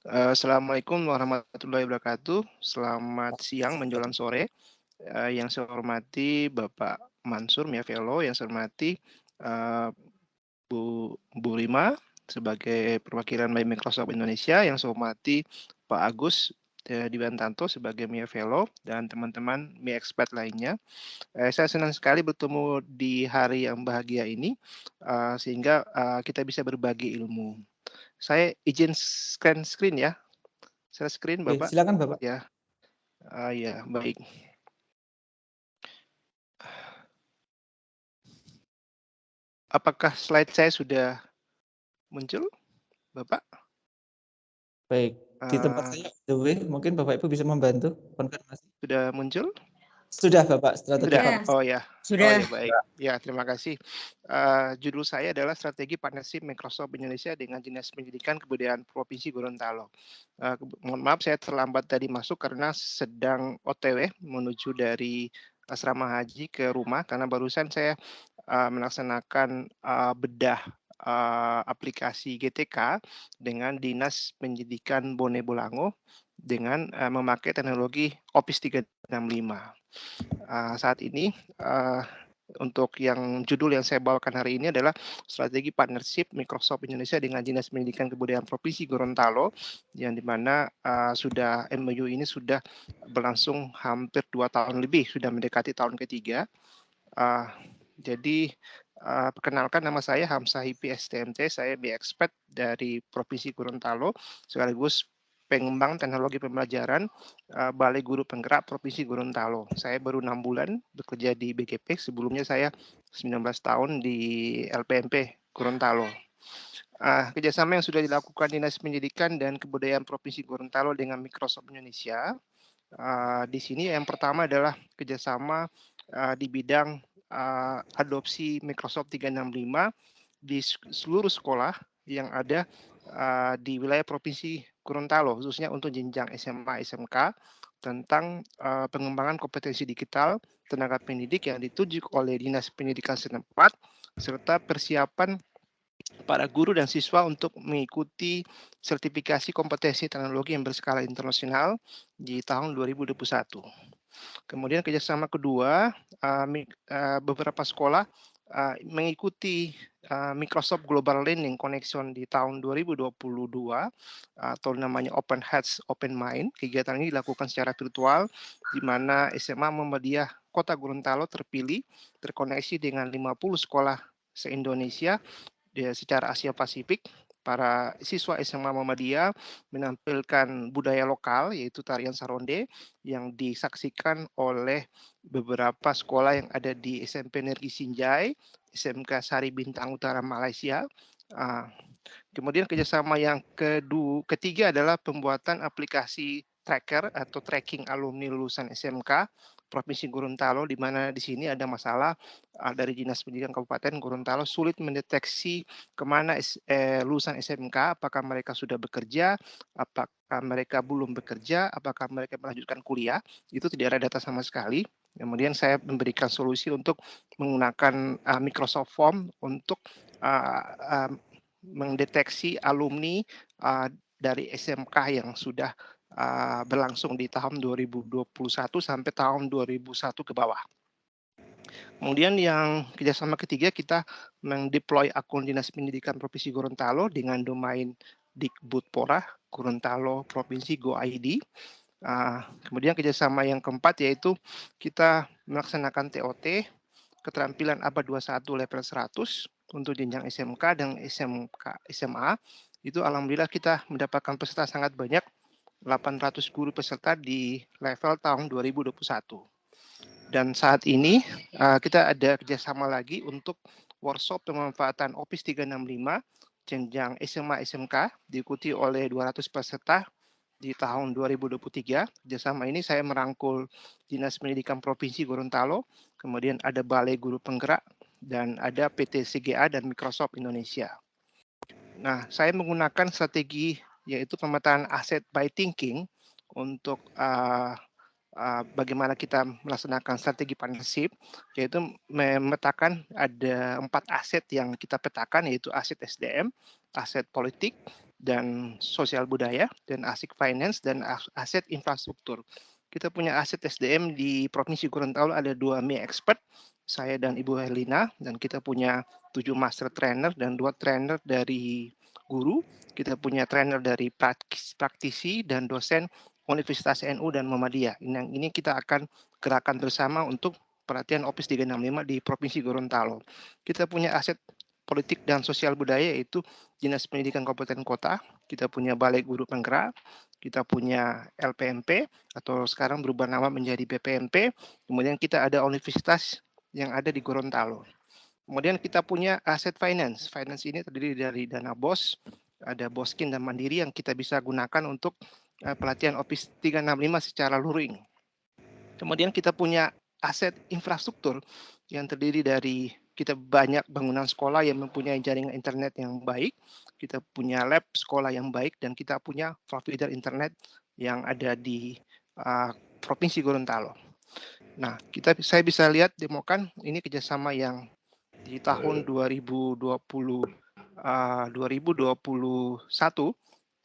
Assalamualaikum warahmatullahi wabarakatuh. Selamat siang menjelang sore. Yang saya hormati Bapak Mansur Miavello, yang saya hormati uh, Bu Rima sebagai perwakilan by Microsoft Indonesia, yang saya hormati Pak Agus Diwantanto sebagai Miavello dan teman-teman Mi Expert lainnya. Saya senang sekali bertemu di hari yang bahagia ini, sehingga kita bisa berbagi ilmu. Saya izin screen ya. Saya screen Oke, Bapak. silakan Bapak. Ya, ya baik. Apakah slide saya sudah muncul, Bapak? Baik, di tempat Uh, saya, the way, mungkin Bapak Ibu bisa membantu konfirmasi. sudah muncul? Sudah Bapak, strategi Sudah. Ya, partnership. Oh ya. Oh sudah. ya baik. Ya terima kasih. Judul saya adalah Strategi Partnership Microsoft Indonesia dengan Dinas Pendidikan Kebudayaan Provinsi Gorontalo. Mohon maaf saya terlambat tadi masuk karena sedang OTW menuju dari asrama haji ke rumah karena barusan saya melaksanakan bedah aplikasi GTK dengan Dinas Pendidikan Bone Bolango dengan memakai teknologi Office 365. Saat ini untuk yang judul yang saya bawakan hari ini adalah strategi partnership Microsoft Indonesia dengan Dinas Pendidikan Kebudayaan Provinsi Gorontalo, yang dimana sudah MOU ini sudah berlangsung hampir 2 tahun lebih, sudah mendekati tahun ketiga. Jadi perkenalkan, nama saya Hamzah Hipi STMT, saya Expert dari Provinsi Gorontalo, sekaligus pengembang teknologi pembelajaran Balai Guru Penggerak Provinsi Gorontalo. Saya baru 6 bulan bekerja di BGP, sebelumnya saya 19 tahun di LPMP Gorontalo. Kerjasama yang sudah dilakukan Dinas Pendidikan dan Kebudayaan Provinsi Gorontalo dengan Microsoft Indonesia, di sini yang pertama adalah kerjasama di bidang adopsi Microsoft 365 di seluruh sekolah yang ada di wilayah Provinsi Gorontalo, khususnya untuk jenjang SMA, SMK, tentang pengembangan kompetensi digital tenaga pendidik yang ditunjuk oleh Dinas Pendidikan setempat, serta persiapan para guru dan siswa untuk mengikuti sertifikasi kompetensi teknologi yang berskala internasional di tahun 2021. Kemudian kerjasama kedua, beberapa sekolah mengikuti Microsoft Global Learning Connection di tahun 2022 atau namanya Open Hearts, Open Mind. Kegiatan ini dilakukan secara virtual di mana SMA Muhammadiyah Kota Gorontalo terpilih terkoneksi dengan 50 sekolah se-Indonesia secara Asia Pasifik. Para siswa SMA Muhammadiyah menampilkan budaya lokal yaitu tarian saronde yang disaksikan oleh beberapa sekolah yang ada di SMP Negeri Sinjai, SMK Sari Bintang Utara Malaysia. Kemudian kerjasama yang ketiga adalah pembuatan aplikasi tracker atau tracking alumni lulusan SMK Provinsi Gorontalo, di mana di sini ada masalah dari Dinas Pendidikan Kabupaten Gorontalo sulit mendeteksi kemana lulusan SMK, apakah mereka sudah bekerja, apakah mereka belum bekerja, apakah mereka melanjutkan kuliah, itu tidak ada data sama sekali. Kemudian saya memberikan solusi untuk menggunakan Microsoft Form untuk mendeteksi alumni dari SMK yang sudah berlangsung di tahun 2021 sampai tahun 2001 ke bawah. Kemudian yang kerjasama ketiga, kita mendeploy akun Dinas Pendidikan Provinsi Gorontalo dengan domain Dikbudpora Gorontalo Provinsi Go.id. Kemudian kerjasama yang keempat yaitu kita melaksanakan TOT keterampilan ABA 21 level 100 untuk jenjang SMK dan SMA. Itu alhamdulillah kita mendapatkan peserta sangat banyak, 800 guru peserta di level tahun 2021. Dan saat ini kita ada kerjasama lagi untuk workshop pemanfaatan Office 365 jenjang SMA SMK diikuti oleh 200 peserta di tahun 2023. Kerjasama ini saya merangkul Dinas Pendidikan Provinsi Gorontalo, kemudian ada Balai Guru Penggerak, dan ada PT CGA dan Microsoft Indonesia. Nah, saya menggunakan strategi yaitu pemetaan aset by thinking untuk bagaimana kita melaksanakan strategi partnership, yaitu memetakan ada 4 aset yang kita petakan, yaitu aset SDM, aset politik, dan sosial budaya, dan aset finance, dan aset infrastruktur. Kita punya aset SDM di Provinsi Gorontalo ada 2 ME expert, saya dan Ibu Herlina, dan kita punya 7 master trainer dan 2 trainer dari guru. Kita punya trainer dari praktisi dan dosen Universitas NU dan Muhammadiyah. Ini kita akan gerakan bersama untuk pelatihan OPIS 365 di Provinsi Gorontalo. Kita punya aset politik dan sosial budaya yaitu Dinas Pendidikan Kabupaten Kota, kita punya Balai Guru Penggerak, kita punya LPMP atau sekarang berubah nama menjadi BPMP, kemudian kita ada universitas yang ada di Gorontalo. Kemudian kita punya aset finance. Finance ini terdiri dari dana BOS, ada Boskin dan Mandiri yang kita bisa gunakan untuk pelatihan Office 365 secara luring. Kemudian kita punya aset infrastruktur yang terdiri dari kita banyak bangunan sekolah yang mempunyai jaringan internet yang baik, kita punya lab sekolah yang baik, dan kita punya provider internet yang ada di Provinsi Gorontalo. Nah, saya bisa lihat demokan ini kerjasama yang di tahun 2021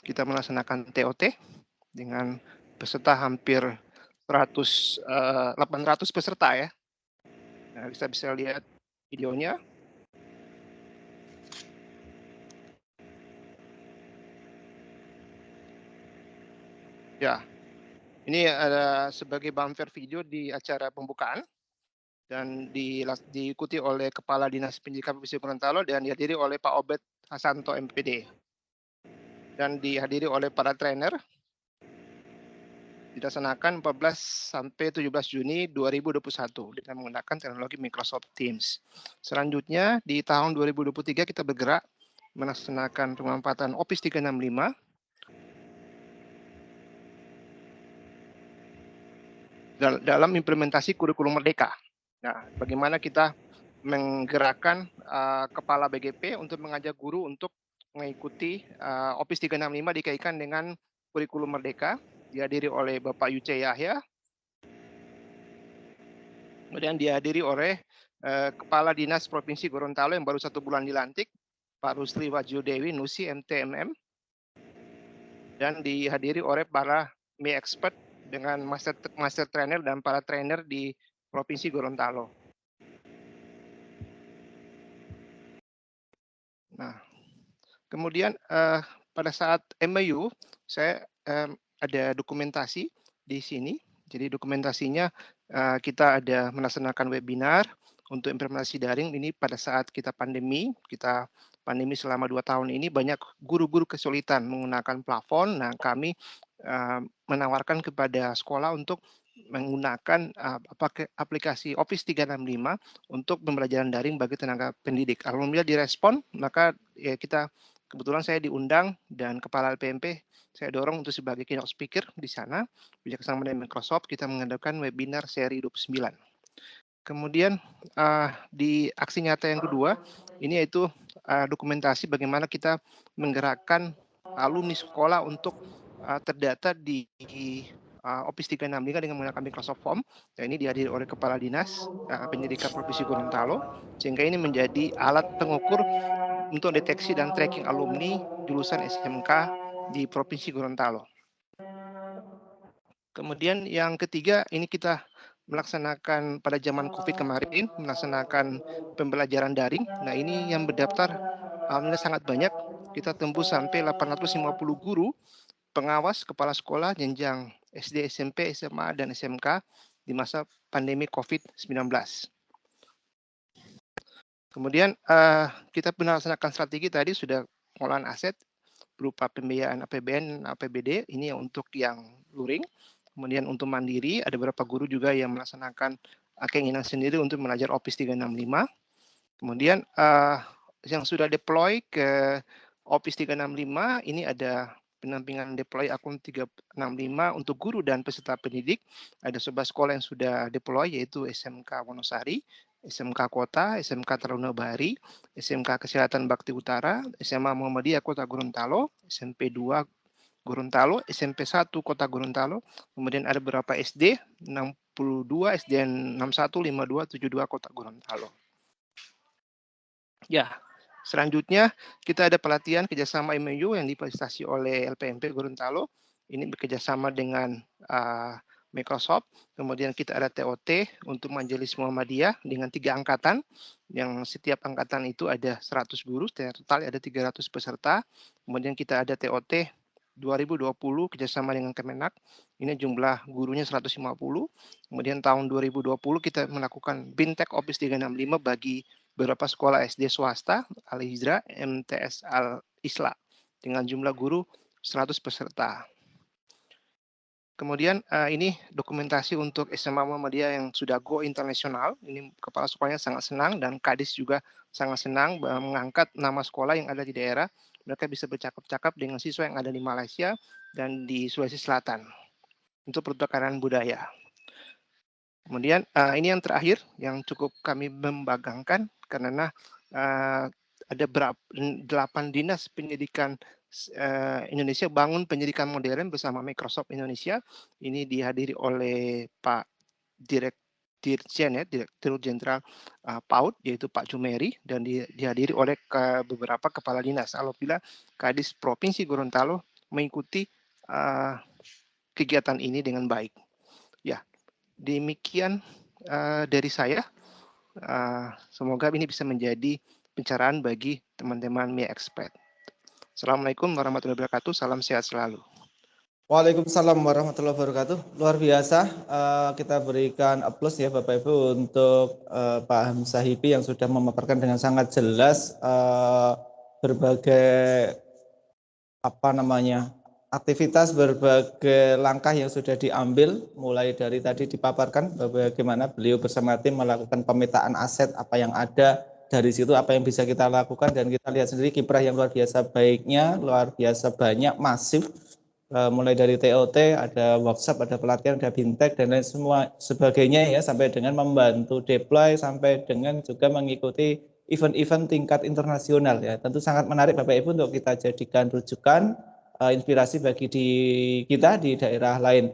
kita melaksanakan TOT dengan peserta hampir 800 peserta ya. Nah, bisa lihat videonya. Ya, ini ada sebagai bumper video di acara pembukaan dan diikuti oleh Kepala Dinas Pendidikan Provinsi Gorontalo dan dihadiri oleh Pak Obed Hasanto MPD dan dihadiri oleh para trainer. Dilaksanakan 14 sampai 17 Juni 2021 dengan menggunakan teknologi Microsoft Teams. Selanjutnya di tahun 2023 kita bergerak melaksanakan pemanfaatan Office 365 dalam implementasi kurikulum merdeka. Nah, bagaimana kita menggerakkan kepala BGP untuk mengajak guru untuk mengikuti Office 365 dikaitkan dengan kurikulum merdeka, dihadiri oleh Bapak Yuce Yahya, kemudian dihadiri oleh Kepala Dinas Provinsi Gorontalo yang baru 1 bulan dilantik, Pak Rusli Wajio Dewi, Nusi MTMM, dan dihadiri oleh para ME expert dengan master trainer dan para trainer di Provinsi Gorontalo. Nah, kemudian pada saat MOU saya ada dokumentasi di sini. Jadi dokumentasinya kita ada melaksanakan webinar untuk implementasi daring ini pada saat kita pandemi selama 2 tahun ini banyak guru-guru kesulitan menggunakan plafon. Nah, kami menawarkan kepada sekolah untuk menggunakan aplikasi Office 365 untuk pembelajaran daring bagi tenaga pendidik. Alhamdulillah direspon, maka ya kebetulan saya diundang dan Kepala LPMP saya dorong untuk sebagai keynote speaker di sana. Bekerjasama dengan Microsoft kita mengadakan webinar seri 29. Kemudian di aksi nyata yang kedua ini yaitu dokumentasi bagaimana kita menggerakkan alumni sekolah untuk terdata di Office 365 dengan menggunakan Microsoft Form. Dan ini dihadiri oleh Kepala Dinas Pendidikan Provinsi Gorontalo, sehingga ini menjadi alat pengukur untuk deteksi dan tracking alumni jurusan SMK di Provinsi Gorontalo. Kemudian yang ketiga, ini kita melaksanakan pada zaman COVID kemarin, melaksanakan pembelajaran daring. Nah, ini yang berdaftar alhamdulillah sangat banyak. Kita tembus sampai 850 guru, pengawas, kepala sekolah, jenjang SD, SMP, SMA, dan SMK di masa pandemi COVID-19. Kemudian kita melaksanakan strategi tadi sudah pengolahan aset berupa pembiayaan APBN dan APBD, ini untuk yang luring. Kemudian untuk mandiri, ada beberapa guru juga yang melaksanakan keinginan sendiri untuk belajar Office 365. Kemudian yang sudah deploy ke Office 365, ini ada pendampingan deploy akun 365 untuk guru dan peserta pendidik. Ada 11 sekolah yang sudah deploy, yaitu SMK Wonosari, SMK Kota, SMK Taruna Bahari, SMK Kesehatan Bakti Utara, SMA Muhammadiyah Kota Gorontalo, SMP 2 Gorontalo, SMP 1 Kota Gorontalo, kemudian ada beberapa SD, 62, SDN 61, 52, 72 Kota Gorontalo. Ya, Selanjutnya, kita ada pelatihan kerjasama MOU yang difasilitasi oleh LPMP Gorontalo. Ini bekerjasama dengan Microsoft. Kemudian kita ada TOT untuk Majelis Muhammadiyah dengan 3 angkatan, yang setiap angkatan itu ada 100 guru, total ada 300 peserta. Kemudian kita ada TOT 2020 kerjasama dengan Kemenak, ini jumlah gurunya 150. Kemudian tahun 2020 kita melakukan Bintek Office 365 bagi beberapa sekolah SD swasta, Al-Hijrah, MTS Al-Isla, dengan jumlah guru 100 peserta. Kemudian ini dokumentasi untuk SMA Muhammadiyah yang sudah go internasional. Ini kepala sekolahnya sangat senang dan Kadis juga sangat senang mengangkat nama sekolah yang ada di daerah. Mereka bisa bercakap-cakap dengan siswa yang ada di Malaysia dan di Sulawesi Selatan untuk pertukaran budaya. Kemudian ini yang terakhir yang cukup kami membanggakan karena ada 8 dinas pendidikan Indonesia bangun pendidikan modern bersama Microsoft Indonesia. Ini dihadiri oleh Pak Dirjen ya, Direktur Jenderal PAUD, yaitu Pak Jumeri, dan dihadiri oleh beberapa kepala dinas. Alhamdulillah Kadis Provinsi Gorontalo mengikuti kegiatan ini dengan baik. Ya, demikian dari saya. Semoga ini bisa menjadi pencerahan bagi teman-teman MIA Expert. Assalamualaikum warahmatullahi wabarakatuh. Salam sehat selalu. Waalaikumsalam warahmatullahi wabarakatuh. Luar biasa, kita berikan aplaus ya Bapak Ibu untuk Pak Hamzah Hibi yang sudah memaparkan dengan sangat jelas berbagai aktivitas, berbagai langkah yang sudah diambil, mulai dari tadi dipaparkan bagaimana beliau bersama tim melakukan pemetaan aset apa yang ada, dari situ apa yang bisa kita lakukan, dan kita lihat sendiri kiprah yang luar biasa baiknya, luar biasa banyak, masif, mulai dari TOT, ada workshop, ada pelatihan, ada bintek, dan lain semua sebagainya ya, sampai dengan membantu deploy, sampai dengan juga mengikuti event-event tingkat internasional ya. Tentu sangat menarik Bapak Ibu untuk kita jadikan rujukan, inspirasi bagi kita di daerah lain.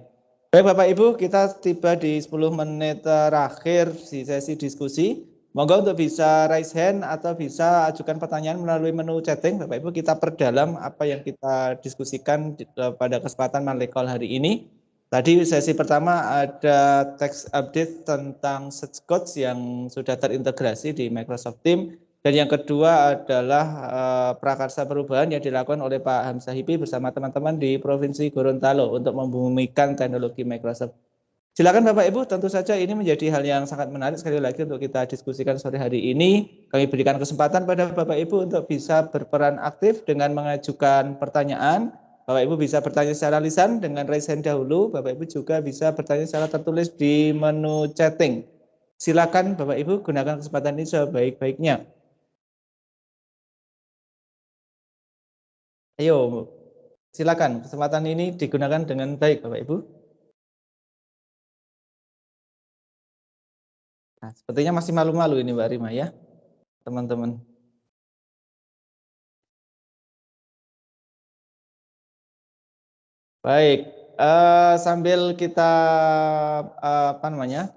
Baik Bapak Ibu, kita tiba di 10 menit terakhir di sesi diskusi. Monggo untuk bisa raise hand atau bisa ajukan pertanyaan melalui menu chatting. Bapak Ibu, kita perdalam apa yang kita diskusikan pada kesempatan Monthly Call hari ini. Tadi sesi pertama ada text update tentang search codes yang sudah terintegrasi di Microsoft Teams. Dan yang kedua adalah prakarsa perubahan yang dilakukan oleh Pak Hamzah Hibi bersama teman-teman di Provinsi Gorontalo untuk membumikan teknologi Microsoft. Silakan Bapak Ibu, tentu saja ini menjadi hal yang sangat menarik sekali lagi untuk kita diskusikan sore hari ini. Kami berikan kesempatan pada Bapak Ibu untuk bisa berperan aktif dengan mengajukan pertanyaan. Bapak Ibu bisa bertanya secara lisan dengan raise hand dahulu. Bapak Ibu juga bisa bertanya secara tertulis di menu chatting. Silakan Bapak Ibu gunakan kesempatan ini sebaik-baiknya. Ayo, silakan kesempatan ini digunakan dengan baik Bapak Ibu. Nah, sepertinya masih malu-malu ini Mbak Rima ya, teman-teman. Baik, sambil kita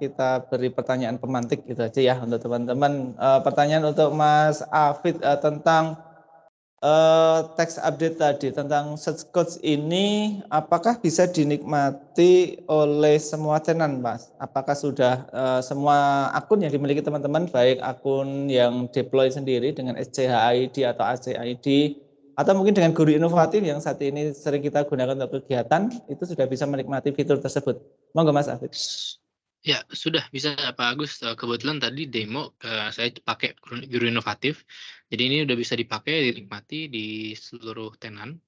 kita beri pertanyaan pemantik gitu aja ya untuk teman-teman. Pertanyaan untuk Mas Afid tentang teks update tadi tentang search codes ini, apakah bisa dinikmati oleh semua tenan, Mas? Apakah sudah semua akun yang dimiliki teman-teman, baik akun yang deploy sendiri dengan SCHID atau ACID, atau mungkin dengan guru inovatif yang saat ini sering kita gunakan untuk kegiatan, itu sudah bisa menikmati fitur tersebut? Monggo Mas Afid. Ya, sudah bisa Pak Agus. Kebetulan tadi demo saya pakai guru inovatif. Jadi ini udah bisa dipakai, dinikmati di seluruh tenan.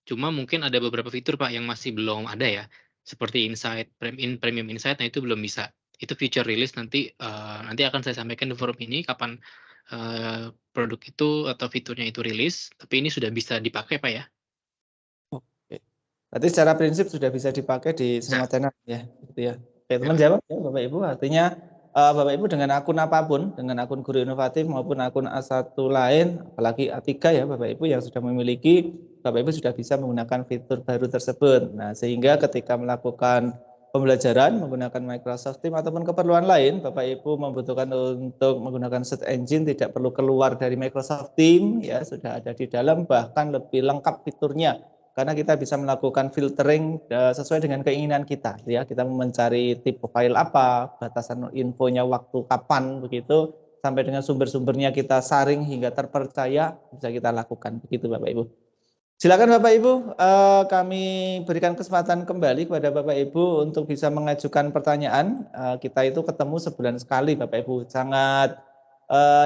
Cuma mungkin ada beberapa fitur Pak yang masih belum ada ya. Seperti Insight, Premium Insight, nah itu belum bisa. Itu feature release nanti akan saya sampaikan di forum ini kapan produk itu atau fiturnya itu rilis. Tapi ini sudah bisa dipakai Pak ya. Oke. Berarti secara prinsip sudah bisa dipakai di semua tenan ya, gitu ya. Oke, teman jawab ya Bapak Ibu, artinya Bapak Ibu dengan akun apapun, dengan akun guru inovatif maupun akun A1 lain, apalagi A3 ya Bapak Ibu yang sudah memiliki, Bapak Ibu sudah bisa menggunakan fitur baru tersebut. Nah, sehingga ketika melakukan pembelajaran menggunakan Microsoft Teams ataupun keperluan lain, Bapak Ibu membutuhkan untuk menggunakan search engine tidak perlu keluar dari Microsoft Teams, ya sudah ada di dalam, bahkan lebih lengkap fiturnya karena kita bisa melakukan filtering sesuai dengan keinginan kita, ya kita mencari tipe file apa, batasan infonya waktu kapan begitu, sampai dengan sumber-sumbernya kita saring hingga terpercaya bisa kita lakukan begitu Bapak Ibu. Silakan Bapak Ibu, kami berikan kesempatan kembali kepada Bapak Ibu untuk bisa mengajukan pertanyaan. Kita itu ketemu sebulan sekali Bapak Ibu, sangat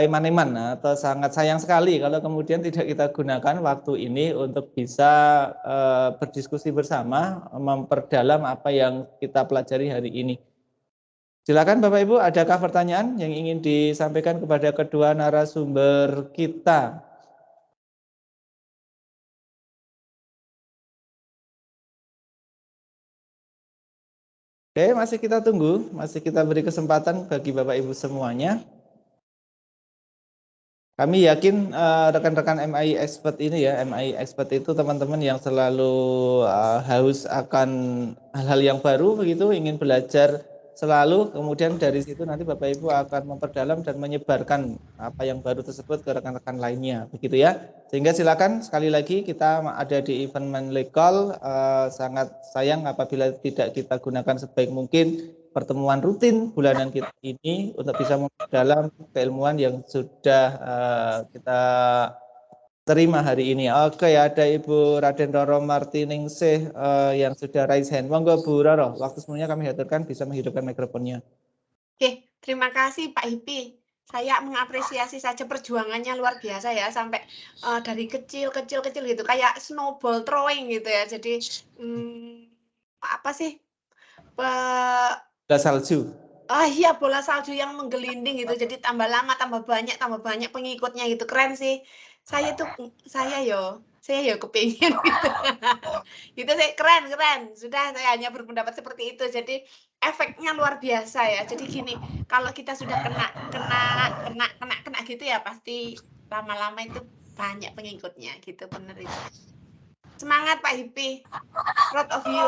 iman-iman atau sangat sayang sekali kalau kemudian tidak kita gunakan waktu ini untuk bisa berdiskusi bersama, memperdalam apa yang kita pelajari hari ini. Silakan Bapak Ibu, adakah pertanyaan yang ingin disampaikan kepada kedua narasumber kita? Oke, masih kita tunggu, masih kita beri kesempatan bagi Bapak Ibu semuanya. Kami yakin rekan-rekan MI Expert ini ya, MI Expert itu teman-teman yang selalu haus akan hal-hal yang baru begitu, ingin belajar selalu, kemudian dari situ nanti Bapak Ibu akan memperdalam dan menyebarkan apa yang baru tersebut ke rekan-rekan lainnya, begitu ya. Sehingga silakan sekali lagi kita ada di event Monthly Call, sangat sayang apabila tidak kita gunakan sebaik mungkin pertemuan rutin bulanan kita ini untuk bisa memperdalam keilmuan yang sudah kita terima hari ini. Oke, ada Ibu Raden Roro Martiningsih yang sudah raise hand. Monggo Bu Roro, waktu semuanya kami haturkan bisa menghidupkan mikrofonnya. Oke, terima kasih Pak Hipi. Saya mengapresiasi saja perjuangannya luar biasa ya, sampai dari kecil gitu, kayak snowball throwing gitu ya. Jadi apa sih? Bola salju. Iya, bola salju yang menggelinding gitu. Jadi tambah lama, tambah banyak pengikutnya gitu. Keren sih. Saya kepingin gitu. Gitu sih, keren. Sudah, saya hanya berpendapat seperti itu. Jadi efeknya luar biasa ya. Jadi gini, kalau kita sudah kena gitu ya, pasti lama-lama itu banyak pengikutnya gitu, bener itu. Semangat Pak Hipi. Proud of you.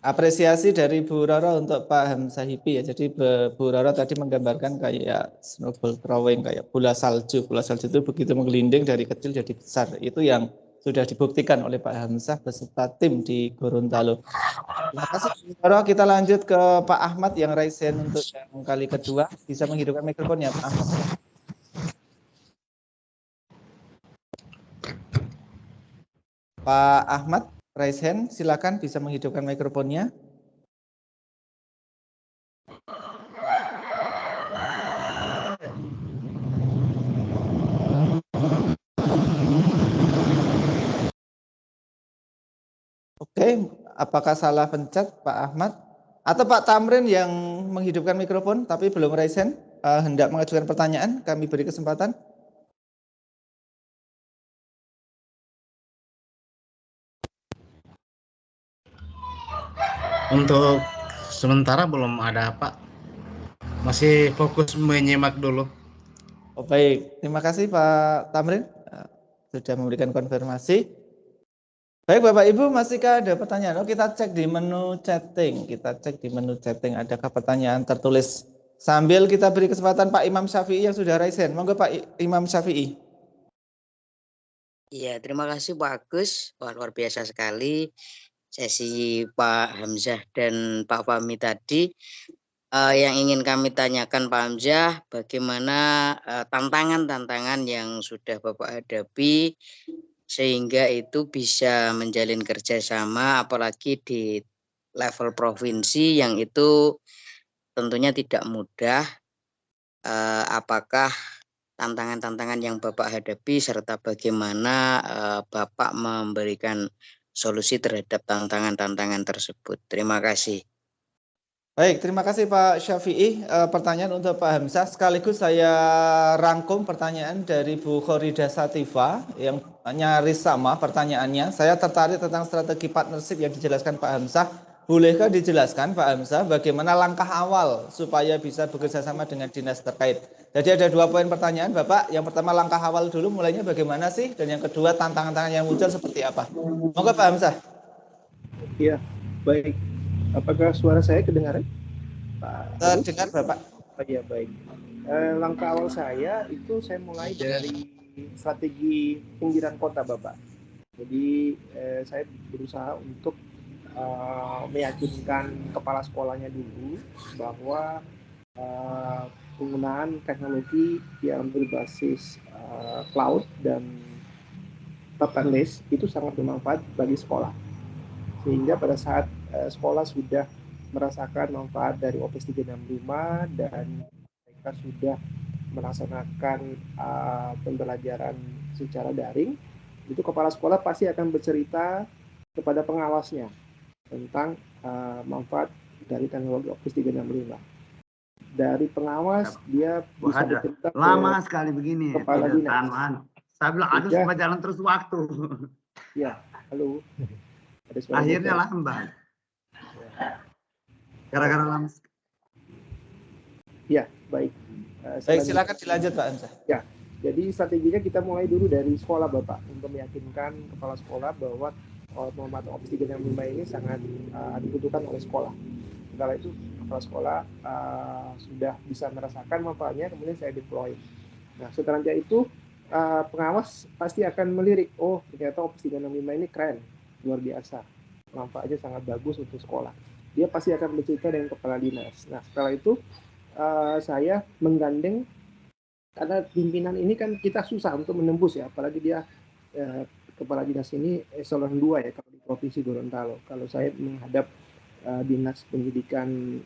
Apresiasi dari Bu Roro untuk Pak Hamzah Hipi ya. Jadi Bu Roro tadi menggambarkan kayak snowball throwing, kayak bola salju. Bola salju itu begitu menggelinding dari kecil jadi besar. Itu yang sudah dibuktikan oleh Pak Hamzah beserta tim di Gorontalo. Terima kasih Bu Roro. Kita lanjut ke Pak Ahmad yang raise hand untuk yang kali kedua. Bisa menghidupkan mikrofonnya Pak Ahmad. Pak Ahmad, raise hand, silakan bisa menghidupkan mikrofonnya. Oke, apakah salah pencet Pak Ahmad? Atau Pak Tamrin yang menghidupkan mikrofon tapi belum raise hand, hendak mengajukan pertanyaan, kami beri kesempatan. Untuk sementara belum ada Pak, masih fokus menyimak dulu. Oh, baik, terima kasih Pak Tamrin sudah memberikan konfirmasi. Baik Bapak Ibu, masihkah ada pertanyaan? Oh, kita cek di menu chatting. Adakah pertanyaan tertulis? Sambil kita beri kesempatan Pak Imam Syafi'i yang sudah raise hand. Monggo Pak Imam Syafi'i. Iya, terima kasih Pak Agus. Wah, luar biasa sekali sesi Pak Hamzah dan Pak Fahmi tadi. Yang ingin kami tanyakan Pak Hamzah, bagaimana tantangan-tantangan yang sudah Bapak hadapi sehingga itu bisa menjalin kerjasama, apalagi di level provinsi yang itu tentunya tidak mudah. Apakah tantangan-tantangan yang Bapak hadapi serta bagaimana Bapak memberikan solusi terhadap tantangan-tantangan tersebut. Terima kasih. Baik, terima kasih Pak Syafi'i. Pertanyaan untuk Pak Hamzah. Sekaligus saya rangkum pertanyaan dari Bu Khorida Sativa yang nyaris sama pertanyaannya. Saya tertarik tentang strategi partnership yang dijelaskan Pak Hamzah. Bolehkah dijelaskan Pak Hamzah bagaimana langkah awal supaya bisa bekerja sama dengan dinas terkait? Jadi ada 2 poin pertanyaan Bapak. Yang pertama langkah awal dulu mulainya bagaimana sih? Dan yang kedua tantangan-tantangan yang muncul seperti apa? Monggo Pak Hamzah. Iya, baik. Apakah suara saya kedengaran, Pak Agus? Terdengar Bapak. Oh iya, baik. Langkah awal saya itu saya mulai dari strategi pinggiran kota, Bapak. Jadi saya berusaha untuk meyakinkan kepala sekolahnya dulu bahwa penggunaan teknologi yang berbasis cloud dan paperless itu sangat bermanfaat bagi sekolah. Sehingga pada saat sekolah sudah merasakan manfaat dari Office 365 dan mereka sudah melaksanakan pembelajaran secara daring, itu kepala sekolah pasti akan bercerita kepada pengawasnya tentang manfaat dari teknologi Office 365. Dari pengawas dia bisa bercerita lama sekali begini kepala ya, dinas. Saya bilang aduh supaya jalan terus waktu. Ya, halo. Akhirnya lambat. Gara-gara lama. Ya, baik. Baik, silakan dilanjut Pak Hamzah. Ya, jadi strateginya kita mulai dulu dari sekolah Bapak untuk meyakinkan kepala sekolah bahwa manfaat Office 365 ini sangat dibutuhkan oleh sekolah. Setelah itu kepala sekolah sudah bisa merasakan manfaatnya, kemudian saya deploy. Nah, setelah itu pengawas pasti akan melirik, oh ternyata Office 365 ini keren, luar biasa, manfaatnya sangat bagus untuk sekolah. Dia pasti akan bercerita dengan kepala dinas. Nah, setelah itu saya menggandeng, karena pimpinan ini kan kita susah untuk menembus ya, apalagi dia kepala dinas ini eselon 2 ya kalau di Provinsi Gorontalo. Kalau saya menghadap dinas pendidikan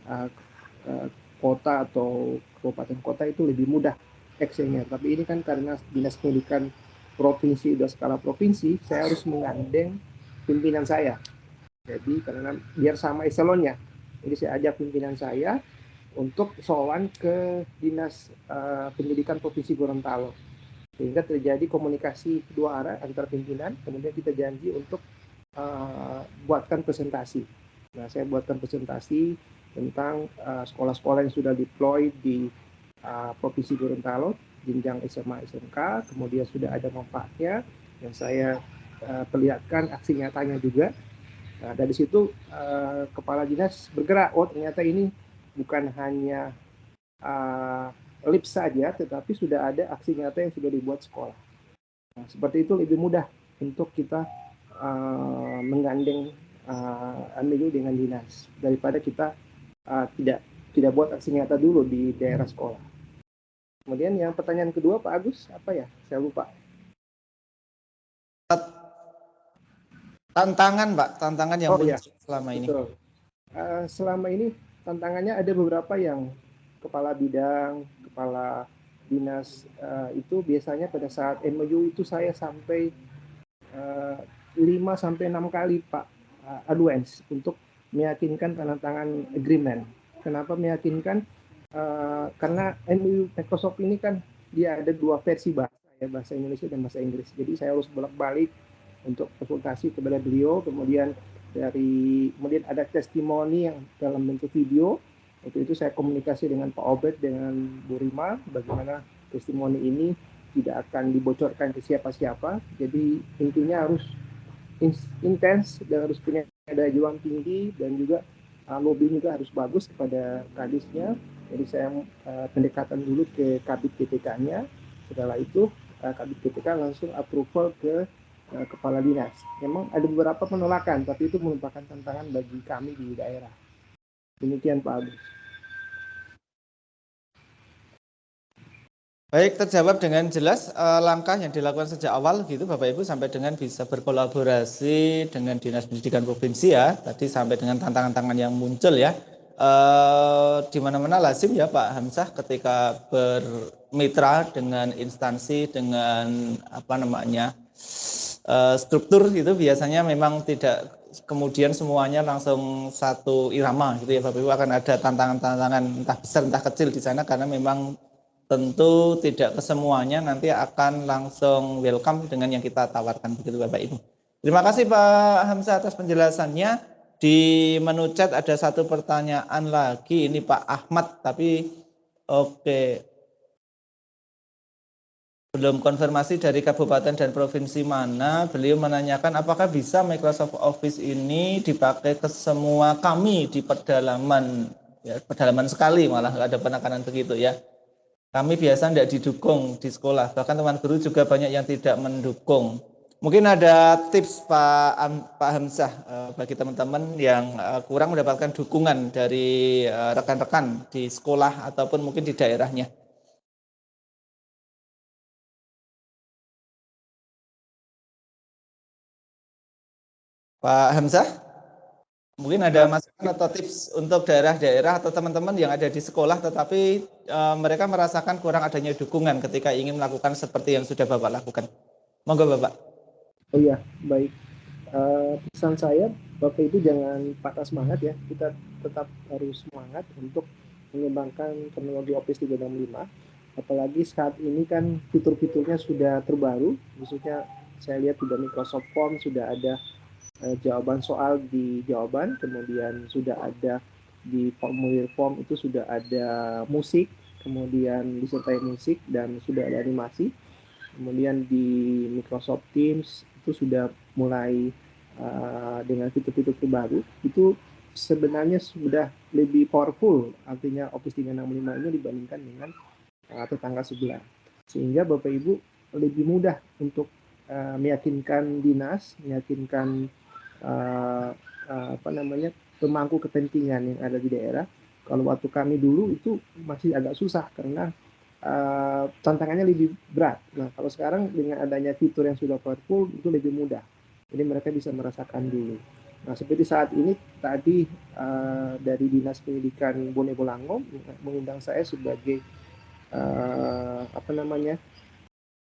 kota atau kabupaten kota itu lebih mudah actionnya. Tapi ini kan karena dinas pendidikan provinsi udah skala provinsi, saya harus menggandeng pimpinan saya. Jadi karena biar sama eselonnya, jadi saya ajak pimpinan saya untuk sowan ke dinas pendidikan provinsi Gorontalo, sehingga terjadi komunikasi kedua arah antar pimpinan. Kemudian kita janji untuk buatkan presentasi. Nah, saya buatkan presentasi tentang sekolah-sekolah yang sudah deploy di provinsi Gorontalo, jenjang SMA SMK, kemudian sudah ada manfaatnya, yang saya perlihatkan aksi nyatanya juga. Nah, dari situ kepala dinas bergerak, oh ternyata ini bukan hanya lip saja, tetapi sudah ada aksi nyata yang sudah dibuat sekolah. Nah, seperti itu lebih mudah untuk kita menggandeng MOU dengan dinas daripada kita tidak buat aksi nyata dulu di daerah sekolah. Kemudian yang pertanyaan kedua Pak Agus apa ya? Saya lupa. Tantangan Pak, tantangan yang muncul selama ini. Betul. Selama ini tantangannya ada beberapa yang kepala bidang, kepala dinas itu biasanya pada saat MOU itu saya sampai 5-6 kali Pak advance untuk meyakinkan tanda tangan agreement. Kenapa meyakinkan? Karena MOU Microsoft ini kan dia ada dua versi bahasa ya, bahasa Indonesia dan bahasa Inggris. Jadi saya harus bolak-balik untuk konsultasi kepada beliau, kemudian ada testimoni yang dalam bentuk video. Waktu itu saya komunikasi dengan Pak Obed, dengan Bu Rima, bagaimana testimoni ini tidak akan dibocorkan ke siapa-siapa. Jadi intinya harus intens dan harus punya daya juang tinggi, dan juga lobby juga harus bagus kepada kadisnya. Jadi saya pendekatan dulu ke Kabid PTK-nya. Setelah itu Kabid PTK langsung approval ke kepala dinas. Memang ada beberapa penolakan, tapi itu merupakan tantangan bagi kami di daerah. Demikian Pak Agus. Baik, terjawab dengan jelas langkah yang dilakukan sejak awal gitu Bapak Ibu, sampai dengan bisa berkolaborasi dengan Dinas Pendidikan Provinsi ya, tadi sampai dengan tantangan-tantangan yang muncul ya. Di mana-mana lazim ya Pak Hamzah ketika bermitra dengan instansi, dengan struktur gitu, biasanya memang tidak kemudian semuanya langsung satu irama gitu ya Bapak Ibu, akan ada tantangan-tantangan entah besar entah kecil di sana, karena memang tentu tidak kesemuanya nanti akan langsung welcome dengan yang kita tawarkan begitu Bapak Ibu. Terima kasih Pak Hamzah atas penjelasannya. Di menu chat ada satu pertanyaan lagi, ini Pak Ahmad, tapi oke. belum konfirmasi dari kabupaten dan provinsi mana. Beliau menanyakan apakah bisa Microsoft Office ini dipakai ke semua kami di pedalaman, ya, pedalaman sekali malah ada penekanan begitu ya. Kami biasa tidak didukung di sekolah, bahkan teman guru juga banyak yang tidak mendukung. Mungkin ada tips Pak Hamzah bagi teman-teman yang kurang mendapatkan dukungan dari rekan-rekan di sekolah ataupun mungkin di daerahnya. Pak Hamzah, mungkin ada masukan atau tips untuk daerah-daerah atau teman-teman yang ada di sekolah tetapi mereka merasakan kurang adanya dukungan ketika ingin melakukan seperti yang sudah Bapak lakukan. Monggo Bapak. Oh iya, baik. Pesan saya, Bapak Ibu jangan patah semangat ya. Kita tetap harus semangat untuk mengembangkan teknologi Office 365. Apalagi saat ini kan fitur-fiturnya sudah terbaru. Maksudnya saya lihat sudah Microsoft Form, sudah ada jawaban soal di jawaban, kemudian sudah ada di formulir form itu sudah ada musik, kemudian disertai musik dan sudah ada animasi. Kemudian di Microsoft Teams itu sudah mulai dengan fitur-fitur terbaru. Itu sebenarnya sudah lebih powerful, artinya Office 365 ini dibandingkan dengan tetangga sebelah. Sehingga Bapak Ibu lebih mudah untuk meyakinkan dinas, meyakinkan pemangku kepentingan yang ada di daerah. Kalau waktu kami dulu itu masih agak susah karena tantangannya lebih berat. Nah, kalau sekarang dengan adanya fitur yang sudah powerful itu lebih mudah. Jadi mereka bisa merasakan dulu. Nah, seperti saat ini tadi dari Dinas Pendidikan Bone Bolango mengundang saya sebagai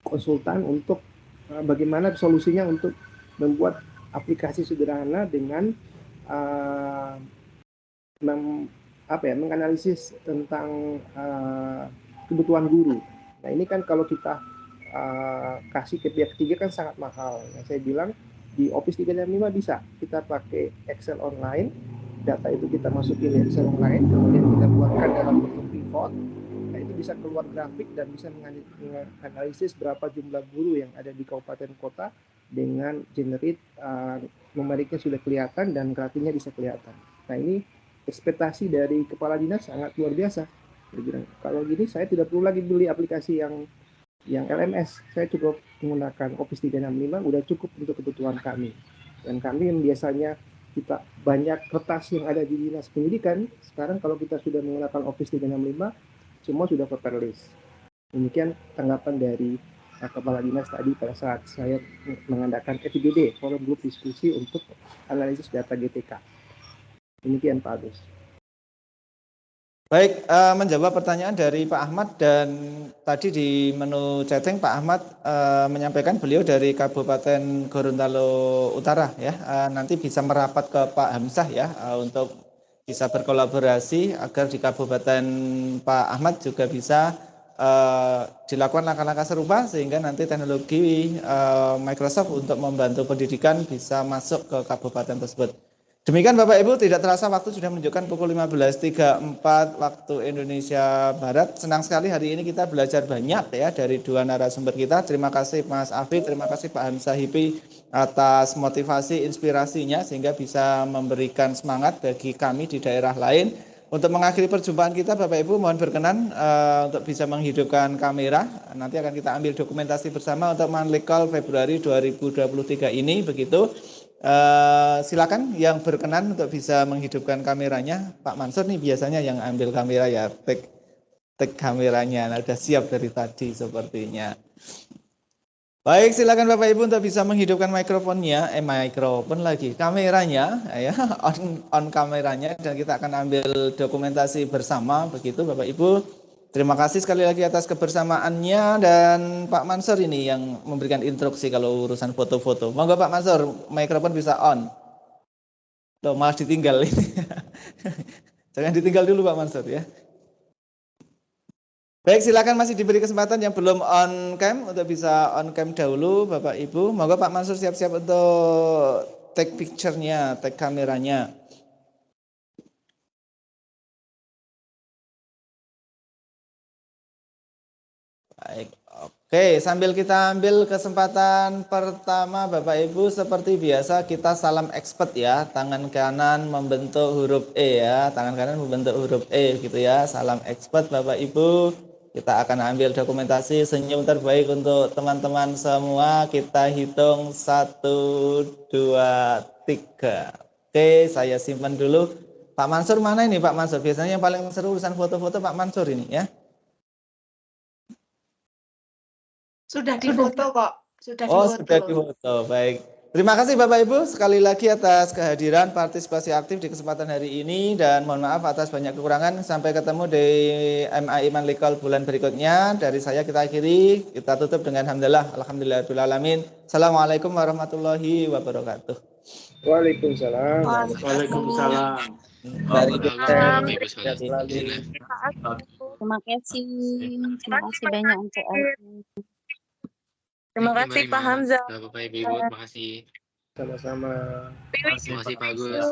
konsultan untuk bagaimana solusinya untuk membuat aplikasi sederhana dengan menganalisis tentang kebutuhan guru. Nah ini kan kalau kita kasih ke pihak ketiga kan sangat mahal. Nah, saya bilang di Office 365 bisa kita pakai Excel online, data itu kita masukin di Excel online, kemudian kita buatkan dalam bentuk pivot. Nah itu bisa keluar grafik dan bisa menganalisis berapa jumlah guru yang ada di kabupaten kota dengan generate numeriknya sudah kelihatan dan grafiknya bisa kelihatan. Nah ini ekspektasi dari kepala dinas sangat luar biasa. Dia bilang, kalau gini saya tidak perlu lagi beli aplikasi yang LMS, saya cukup menggunakan Office 365, udah cukup untuk kebutuhan kami. Dan kami yang biasanya kita banyak kertas yang ada di dinas pendidikan, sekarang kalau kita sudah menggunakan Office 365, semua sudah paperless. Demikian tanggapan dari kepala dinas tadi pada saat saya mengadakan FGD, forum grup diskusi untuk analisis data GTK. Demikian Pak Agus. Baik, menjawab pertanyaan dari Pak Ahmad dan tadi di menu chatting Pak Ahmad menyampaikan beliau dari Kabupaten Gorontalo Utara ya, nanti bisa merapat ke Pak Hamzah ya untuk bisa berkolaborasi agar di Kabupaten Pak Ahmad juga bisa dilakukan langkah-langkah serupa sehingga nanti teknologi Microsoft untuk membantu pendidikan bisa masuk ke kabupaten tersebut. Demikian Bapak Ibu, tidak terasa waktu sudah menunjukkan pukul 15.34 waktu Indonesia Barat. Senang sekali hari ini kita belajar banyak ya dari dua narasumber kita. Terima kasih Mas Afid, terima kasih Pak Hamzah Hipi atas motivasi, inspirasinya sehingga bisa memberikan semangat bagi kami di daerah lain. Untuk mengakhiri perjumpaan kita Bapak Ibu mohon berkenan untuk bisa menghidupkan kamera. Nanti akan kita ambil dokumentasi bersama untuk Monthly Call Februari 2023 ini begitu. Silakan yang berkenan untuk bisa menghidupkan kameranya. Pak Mansur nih biasanya yang ambil kamera ya, take kameranya. Nah, sudah siap dari tadi sepertinya. Baik, silakan Bapak Ibu untuk bisa menghidupkan mikrofonnya, mikrofon lagi, kameranya ya, on kameranya dan kita akan ambil dokumentasi bersama begitu Bapak Ibu. Terima kasih sekali lagi atas kebersamaannya dan Pak Mansur ini yang memberikan instruksi kalau urusan foto-foto. Monggo Pak Mansur, mikrofon bisa on. Loh, malah ditinggal ini. Jangan ditinggal dulu Pak Mansur ya. Baik, silakan masih diberi kesempatan yang belum on cam untuk bisa on cam dahulu Bapak Ibu. Monggo Pak Mansur siap-siap untuk take picture-nya, take kameranya. Baik, oke. Oke, sambil kita ambil kesempatan pertama Bapak Ibu, seperti biasa kita salam expert ya. Tangan kanan membentuk huruf E ya, tangan kanan membentuk huruf E gitu ya. Salam expert Bapak Ibu. Kita akan ambil dokumentasi senyum terbaik untuk teman-teman semua. Kita hitung 1, 2, 3. Oke, saya simpan dulu. Pak Mansur mana ini Pak Mansur? Biasanya yang paling seru urusan foto-foto Pak Mansur ini ya. Sudah difoto kok. Sudah Oh, difoto. sudah difoto. Baik. Terima kasih Bapak Ibu sekali lagi atas kehadiran partisipasi aktif di kesempatan hari ini dan mohon maaf atas banyak kekurangan. Sampai ketemu di MA Iman Likol bulan berikutnya. Dari saya kita akhiri, kita tutup dengan alhamdulillahirabbil alamin. Assalamualaikum warahmatullahi wabarakatuh. Waalaikumsalam. Waalaikumsalam. Bapak Ibu sekalian. Terima kasih. Terima kasih banyak untuk Terima kasih Pak Hamzah. Bapak Ibu, terima kasih. Sama-sama. Terima kasih Pak Agus.